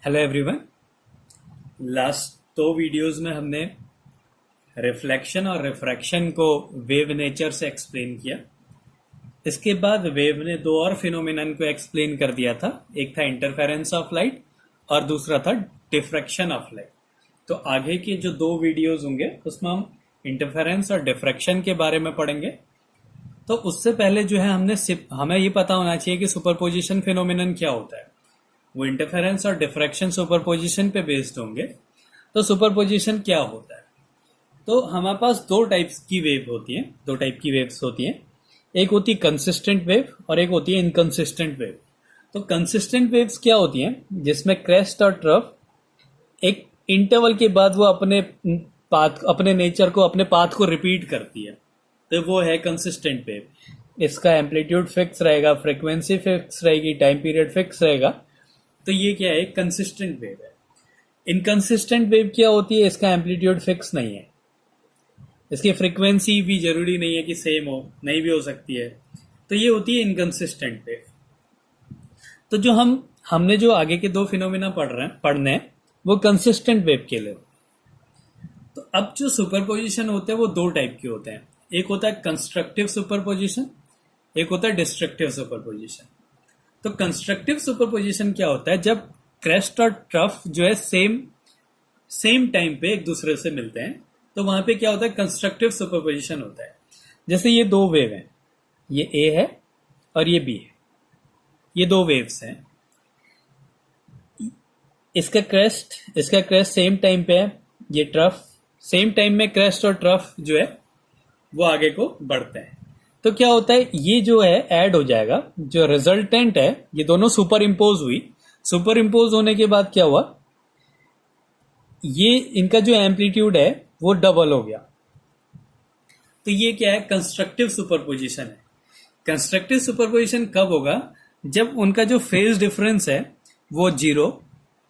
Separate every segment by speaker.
Speaker 1: Hello everyone. Last दो videos में हमने रिफ्लेक्शन और रिफ्रैक्शन को वेव नेचर से एक्सप्लेन किया। इसके बाद वेव ने दो और फिनोमिनन को एक्सप्लेन कर दिया था। एक था इंटरफेरेंस ऑफ लाइट और दूसरा था डिफ्रैक्शन ऑफ लाइट। तो आगे के जो दो वीडियोस होंगे उसमें हम इंटरफेरेंस और डिफ्रैक्शन के बारे में पढ़ेंगे। तो उससे पहले जो है हमें ये पता होना चाहिए कि सुपरपोजिशन फिनोमिनन क्या होता है। वो इंटरफेरेंस और डिफ्रैक्शन सुपरपोजिशन पे बेस्ड होंगे। तो सुपरपोजिशन क्या होता है? तो हमारे पास दो टाइप्स की वेव होती हैं, दो टाइप की वेव्स होती हैं। एक होती है कंसिस्टेंट वेव और एक होती है इनकंसिस्टेंट वेव। तो कंसिस्टेंट वेव्स क्या होती हैं? जिसमें क्रेस्ट और ट्रफ एक इंटरवल के बाद वो अपने नेचर को, अपने पाथ को रिपीट करती है। तो वो है कंसिस्टेंट वेव। इसका एम्पलीट्यूड फिक्स रहेगा, फ्रीक्वेंसी फिक्स रहेगी, टाइम पीरियड फिक्स रहेगा। तो ये क्या है? कंसिस्टेंट वेव है। इनकंसिस्टेंट वेव क्या होती है? इसका एम्पलीट्यूड फिक्स नहीं है, इसकी फ्रीक्वेंसी भी जरूरी नहीं है कि सेम हो, नहीं भी हो सकती है। तो ये होती है इनकंसिस्टेंट वेव। तो जो हमने जो आगे के दो फिनोमिना पढ़ने हैं वो कंसिस्टेंट वेव के लिए। तो अब जो सुपरपोजिशन होते हैं वो दो टाइप के होते हैं। एक होता है कंस्ट्रक्टिव सुपरपोजिशन, एक होता है डिस्ट्रक्टिव सुपरपोजिशन। तो कंस्ट्रक्टिव सुपरपोजिशन क्या होता है? जब क्रेस्ट और ट्रफ जो है सेम टाइम पे एक दूसरे से मिलते हैं, तो वहां पे क्या होता है? कंस्ट्रक्टिव सुपरपोजिशन होता है। जैसे ये दो वेव हैं, ये ए है और ये बी है, ये दो वेव्स हैं। इसका क्रेस्ट सेम टाइम पे है, ये ट्रफ सेम टाइम में क्रेस्ट और ट्रफ जो है वो आगे को बढ़ते हैं। तो क्या होता है? ये जो है ऐड हो जाएगा, जो रिजल्टेंट है, ये दोनों सुपर इम्पोज हुई। सुपर इम्पोज होने के बाद क्या हुआ? ये इनका जो एम्पलीट्यूड है वो डबल हो गया। तो ये क्या है? कंस्ट्रक्टिव सुपरपोजिशन है। कंस्ट्रक्टिव सुपरपोजिशन कब होगा? जब उनका जो फेज डिफरेंस है वो 0,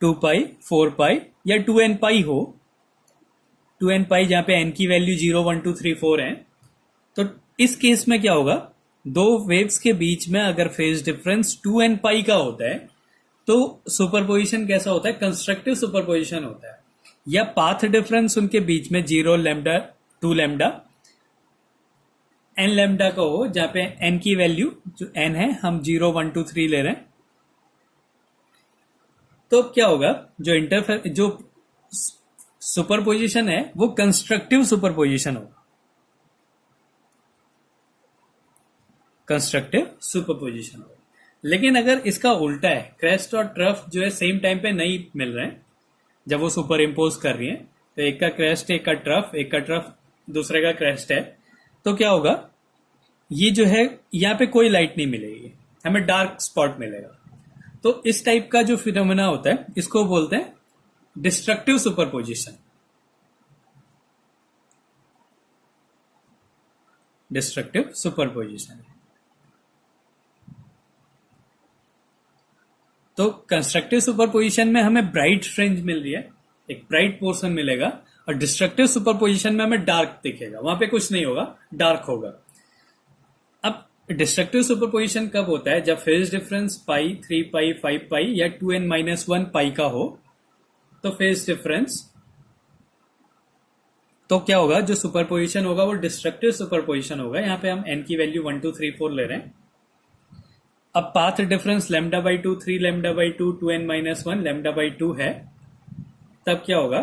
Speaker 1: 2 पाई, 4 पाई या 2n पाई हो। 2n पाई जहां पे n की वैल्यू 0, 1, 2, 3, 4 है। तो इस केस में क्या होगा? दो वेव्स के बीच में अगर फेज डिफरेंस 2n पाई का होता है तो सुपरपोजिशन कैसा होता है? कंस्ट्रक्टिव सुपरपोजिशन होता है। या पाथ डिफरेंस उनके बीच में 0 लैम्डा, 2 लैम्डा, n लैम्डा का हो, जहां पे n की वैल्यू जो n है हम 0, 1, 2, 3 ले रहे हैं। तो क्या होगा? जो सुपरपोजिशन है वो कंस्ट्रक्टिव सुपरपोजिशन होगा, कंस्ट्रक्टिव सुपरपोजिशन होगा। लेकिन अगर इसका उल्टा है, क्रेस्ट और ट्रफ जो है सेम टाइम पे नहीं मिल रहे हैं जब वो सुपर इम्पोज कर रही है, तो एक का क्रेस्ट, एक का ट्रफ दूसरे का क्रेस्ट है, तो क्या होगा? ये जो है यहाँ पे कोई लाइट नहीं मिलेगी, हमें डार्क स्पॉट मिलेगा। तो इस टाइप का जो फिनोमेना होता है इसको बोलते हैं डिस्ट्रक्टिव सुपरपोजिशन। Destructive superposition. तो कंस्ट्रक्टिव सुपरपोजिशन में हमें ब्राइट फ्रिंज मिल रही है, एक ब्राइट पोर्शन मिलेगा, और डिस्ट्रक्टिव सुपरपोजिशन में हमें डार्क दिखेगा, वहां पे कुछ नहीं होगा, डार्क होगा। अब डिस्ट्रक्टिव सुपरपोजिशन कब होता है? जब फेज डिफरेंस पाई, 3 पाई, 5 पाई या 2n-1 पाई का हो। तो फेज डिफरेंस, तो क्या होगा? जो सुपरपोजिशन होगा वो डिस्ट्रक्टिव सुपरपोजिशन होगा। यहां पे हम n की वैल्यू 1, 2, 3, 4 ले रहे हैं। अब पाथ डिफरेंस λ/2, 3 λ/2, 2n-1 λ/2 है। तब क्या होगा?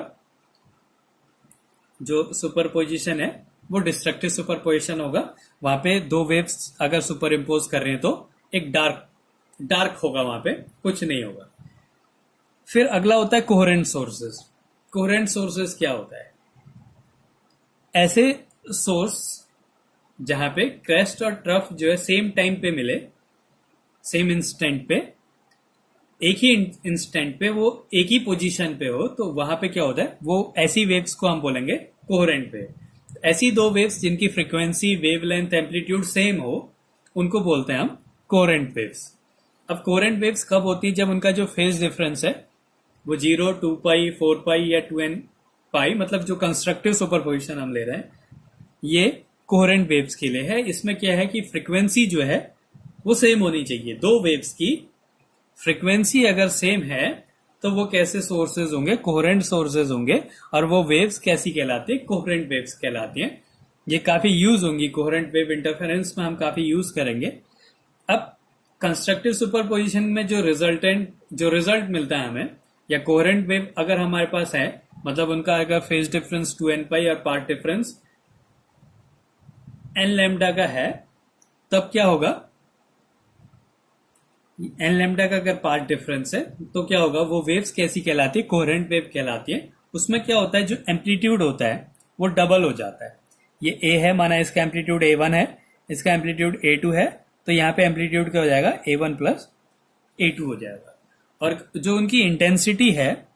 Speaker 1: जो सुपरपोजिशन है वो डिस्ट्रक्टिव सुपरपोजिशन होगा। वहां पे दो वेव्स अगर सुपर इम्पोज कर रहे हैं तो एक डार्क होगा, वहां पे कुछ नहीं होगा। फिर अगला होता है कोहेरेंट सोर्सेस। कोहेरेंट सोर्सेस क्या होता है? ऐसे सोर्स जहां पे क्रेस्ट और ट्रफ जो है सेम टाइम पे मिले, सेम इंस्टेंट पे, एक ही इंस्टेंट पे, वो एक ही पोजीशन पे हो, तो वहां पे क्या होता है? वो ऐसी वेव्स को हम बोलेंगे कोहेरेंट वेव। ऐसी दो वेव्स जिनकी फ्रीक्वेंसी, वेवलेंथ, एम्पलीट्यूड सेम हो, उनको बोलते हैं हम कोहेरेंट वेव्स। अब कोहेरेंट वेव्स कब होती है? जब उनका जो फेज डिफरेंस है वो 0, 2 पाई, 4 पाई या 2n पाई, मतलब जो कंस्ट्रक्टिव सुपरपोजिशन हम ले रहे हैं, ये कोहेरेंट वेव्स के लिए है। इसमें क्या है कि फ्रीक्वेंसी जो है वो सेम होनी चाहिए। दो वेव्स की फ्रीक्वेंसी अगर सेम है तो वो कैसे सोर्सेज होंगे? कोहेरेंट सोर्सेज होंगे। और वो वेव्स कैसी कहलाती है? कोहेरेंट वेव्स कहलाती हैं। ये काफी यूज होंगी, कोहेरेंट वेव इंटरफेरेंस में हम काफी यूज करेंगे। अब कंस्ट्रक्टिव सुपरपोजिशन में जो रिजल्ट मिलता है हमें, या कोहेरेंट वेव अगर हमारे पास है, मतलब उनका अगर फेज डिफरेंस 2n पाई और पाथ डिफरेंस n लैम्डा का है, तब क्या होगा? एन लैम्डा का अगर पार्ट डिफरेंस है तो क्या होगा? वो वेव्स कैसी कहलाती है? कोहेरेंट वेव कहलाती है। उसमें क्या होता है, जो एम्पलीट्यूड होता है वो डबल हो जाता है। ये ए है, माना इसका एम्पलीट्यूड A1 है, इसका एम्पलीट्यूड A2 है, तो यहाँ पे एम्पलीट्यूड क्या हो जाएगा? A1 प्लस A2 हो जाएगा। और जो उनकी इंटेंसिटी है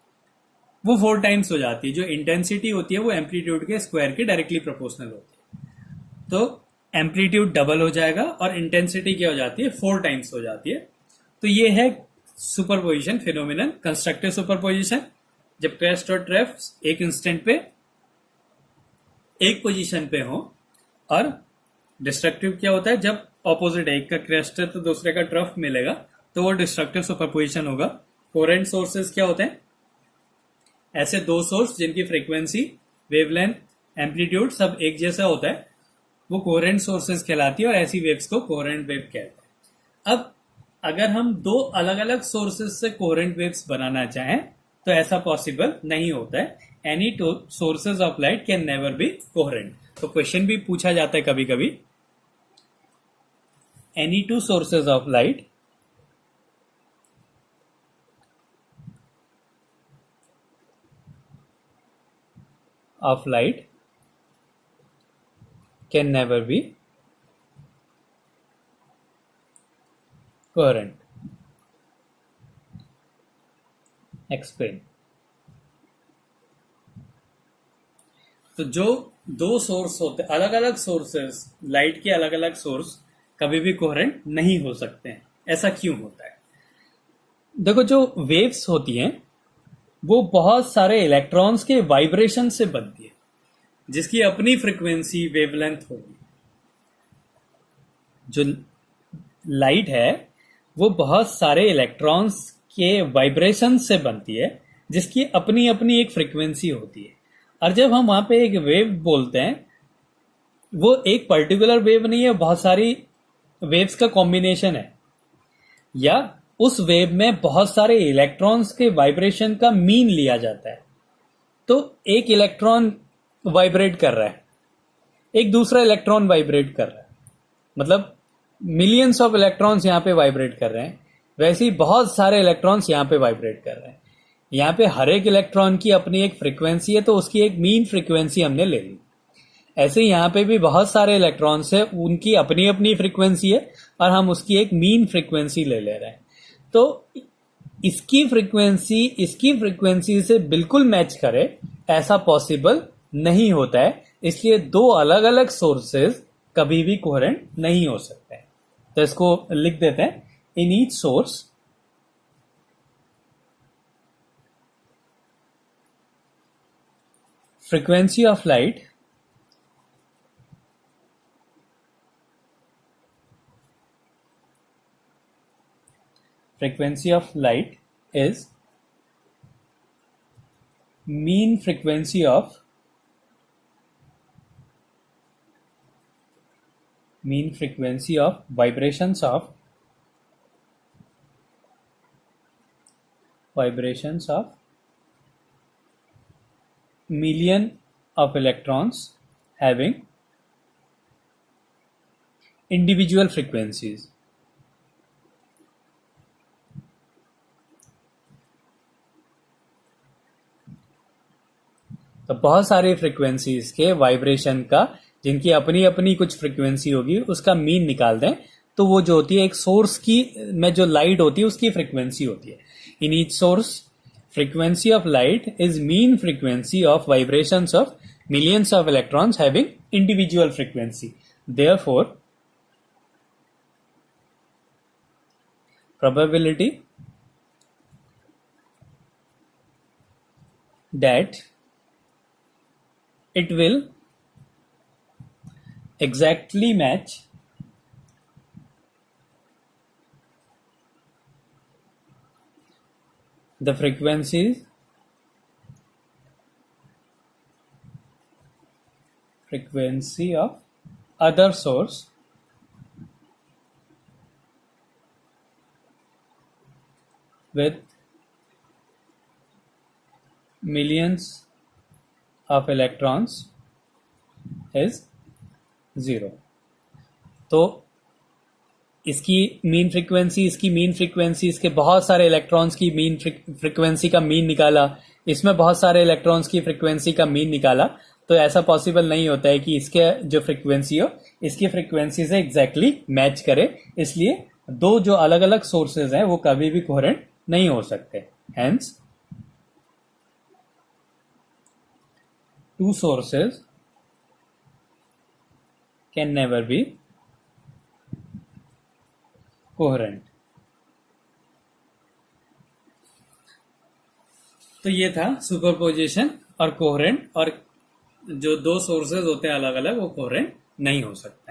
Speaker 1: वो 4 टाइम्स हो जाती है। जो इंटेंसिटी होती है वो एम्पलीट्यूड के स्क्वायर के डायरेक्टली प्रोपोर्शनल होती है। तो एम्पलीट्यूड डबल हो जाएगा और इंटेंसिटी क्या हो जाती है? 4 टाइम्स हो जाती है। तो ये है सुपरपोजिशन फिनोमिनन, कंस्ट्रक्टिव सुपरपोजिशन, जब क्रेस्ट और ट्रेफ्स एक इंस्टेंट पे एक पोजीशन पे हो। और डिस्ट्रक्टिव क्या होता है? जब ऑपोजिट है, एक का क्रेस्ट है तो दूसरे का ट्रफ मिलेगा, तो वो डिस्ट्रक्टिव सुपरपोजिशन होगा। कोहेरेंट सोर्सेज क्या होते हैं? ऐसे दो सोर्स जिनकी फ्रीक्वेंसी, वेवलेंथ, एम्पलीट्यूड सब एक जैसा होता है, वो कोहेरेंट सोर्सेज कहलाती है। और ऐसी वेव्स को कोहेरेंट वेव कहते हैं। अब अगर हम दो अलग अलग सोर्सेज से कोहेरेंट वेव्स बनाना चाहें तो ऐसा पॉसिबल नहीं होता है। Any two sources of light can never be coherent. तो क्वेश्चन भी पूछा जाता है कभी कभी, any two sources of light can never be coherent. Explain. तो जो दो सोर्स होते, अलग अलग सोर्सेस, लाइट के अलग अलग सोर्स कभी भी कोहेरेंट नहीं हो सकते हैं। ऐसा क्यों होता है? देखो, जो वेव्स होती हैं वो बहुत सारे इलेक्ट्रॉन्स के वाइब्रेशन से बनती है, जिसकी अपनी फ्रीक्वेंसी, वेवलेंथ होगी। जो लाइट है वो बहुत सारे इलेक्ट्रॉन्स के वाइब्रेशन से बनती है, जिसकी अपनी अपनी एक फ्रीक्वेंसी होती है। और जब हम वहां पे एक वेव बोलते हैं, वो एक पर्टिकुलर वेव नहीं है, बहुत सारी वेव्स का कॉम्बिनेशन है। या उस वेव में बहुत सारे इलेक्ट्रॉन्स के वाइब्रेशन का मीन लिया जाता है। तो एक इलेक्ट्रॉन वाइब्रेट कर रहा है, एक दूसरा इलेक्ट्रॉन वाइब्रेट कर रहा है, मतलब मिलियंस ऑफ इलेक्ट्रॉन्स यहां पे वाइब्रेट कर रहे हैं। वैसे ही बहुत सारे इलेक्ट्रॉन्स यहां पे वाइब्रेट कर रहे हैं। यहां पे हर एक इलेक्ट्रॉन की अपनी एक फ्रीक्वेंसी है, तो उसकी एक मीन फ्रीक्वेंसी हमने ले ली। ऐसे ही यहां पे भी बहुत सारे इलेक्ट्रॉन्स है, उनकी अपनी अपनी फ्रीक्वेंसी है, और हम उसकी एक मीन फ्रीक्वेंसी ले रहे हैं। तो इसकी फ्रीक्वेंसी से बिल्कुल मैच करे, ऐसा पॉसिबल नहीं होता है। इसलिए दो अलग अलग सोर्सेज कभी भी कोहेरेंट नहीं हो सकते। तो इसको लिख देते हैं, in each source frequency of light is mean frequency of vibrations of million of electrons having individual frequencies. तो बहुत सारे फ्रीक्वेंसीज के वाइब्रेशन का, जिनकी अपनी अपनी कुछ फ्रीक्वेंसी होगी, उसका मीन निकाल दें, तो वो जो होती है एक सोर्स की में जो लाइट होती है उसकी फ्रीक्वेंसी होती है। In each source frequency of light is mean frequency of vibrations of millions of electrons having individual frequency. Therefore probability that it will exactly match the frequency of other source with millions of electrons is 0। तो इसकी mean frequency, इसके बहुत सारे electrons की mean frequency का mean निकाला, इसमें बहुत सारे इलेक्ट्रॉन्स की फ्रीक्वेंसी का मीन निकाला, तो ऐसा पॉसिबल नहीं होता है कि इसके जो फ्रीक्वेंसी हो इसकी फ्रीक्वेंसी से एग्जैक्टली मैच करे। इसलिए दो जो अलग अलग सोर्सेज हैं वो कभी भी कोहेरेंट नहीं हो सकते। Hence two sources can never be coherent. तो ये था सुपरपोजिशन और कोहेरेंट, और जो दो सोर्सेज होते हैं अलग अलग वो कोहेरेंट नहीं हो सकते।